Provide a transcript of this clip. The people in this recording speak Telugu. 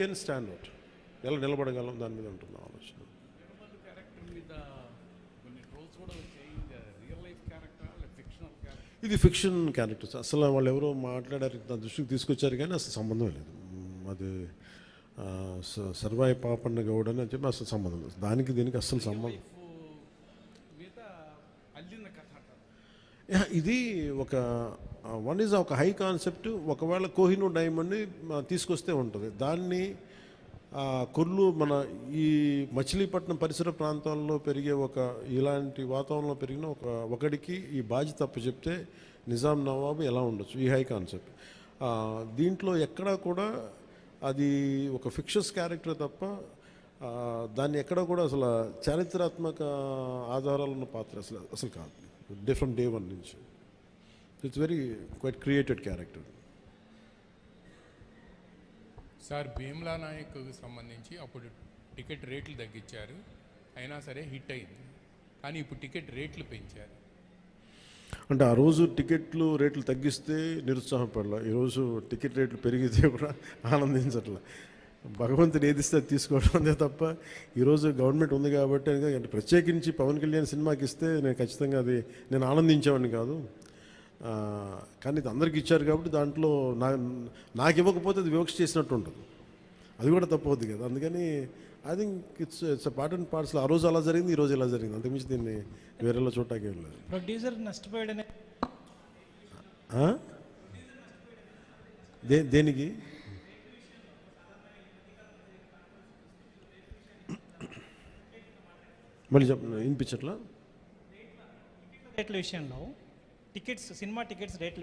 కెన్ స్టాండ్ అవుట్, ఎలా నిలబడగలం దాని మీద ఉంటుంది ఆలోచన. ఇది ఫిక్షన్ క్యారెక్టర్స్, అసలు వాళ్ళు ఎవరో మాట్లాడారు, నా దృష్టికి తీసుకొచ్చారు కానీ అసలు సంబంధం లేదు. అది సర్వాయి పాపన్న గౌడ్ అని చెప్పి అసలు సంబంధం లేదు, దానికి దీనికి అస్సలు సంబంధం. ఇది ఒక వన్ ఈజ్ ఒక హై కాన్సెప్ట్. ఒకవేళ కోహినూర్ డైమండ్ని తీసుకొస్తే ఉంటుంది, దాన్ని కొల్లు మన ఈ మచిలీపట్నం పరిసర ప్రాంతాల్లో పెరిగే ఇలాంటి వాతావరణంలో పెరిగిన ఒకడికి ఈ బాధ్యత తప్పు చెప్తే నిజాం నవాబు ఎలా ఉండొచ్చు, ఈ హై కాన్సెప్ట్. దీంట్లో ఎక్కడా కూడా అది ఒక ఫిక్షస్ క్యారెక్టర్ తప్ప దాన్ని ఎక్కడ కూడా అసలు చారిత్రాత్మక ఆధారాలు ఉన్న పాత్ర అసలు కాదు, ఫ్రమ్ డే వన్ నుంచి. It's very quite created character. Sir Bheemla నాయక్కు సంబంధించి అప్పుడు టికెట్ రేట్లు తగ్గించారు, అయినా సరే హిట్ అయింది. కానీ ఇప్పుడు టికెట్ రేట్లు పెంచారు. అంటే ఆ రోజు టికెట్లు రేట్లు తగ్గిస్తే నిరుత్సాహపడలా, ఈరోజు టికెట్ రేట్లు పెరిగితే కూడా ఆనందించట్లా. భగవంతుని ఏదిస్తే అది తీసుకోవడం అంతే తప్ప ఈరోజు గవర్నమెంట్ ఉంది కాబట్టి అంటే ప్రత్యేకించి పవన్ కళ్యాణ్ సినిమాకి ఇస్తే నేను ఖచ్చితంగా నేను ఆనందించేవాడిని కాదు. కానీ ఇది అందరికి ఇచ్చారు కాబట్టి దాంట్లో నాకు ఇవ్వకపోతే అది వివక్ష చేసినట్టు ఉంటుంది, అది కూడా తప్పవుద్ది కదా. అందుకని I think it's part and పార్ట్స్లో ఆ రోజు అలా జరిగింది, ఈ రోజు ఇలా జరిగింది, అంతకుమించి దీన్ని వేరేలా చూడటానికి వెళ్ళలేదు. ప్రొడ్యూసర్ నష్టపోయాడనే దేనికి మళ్ళీ వినిపించట్లా. రేట్ల విషయంలో సినిమా టికెట్స్ రేట్ల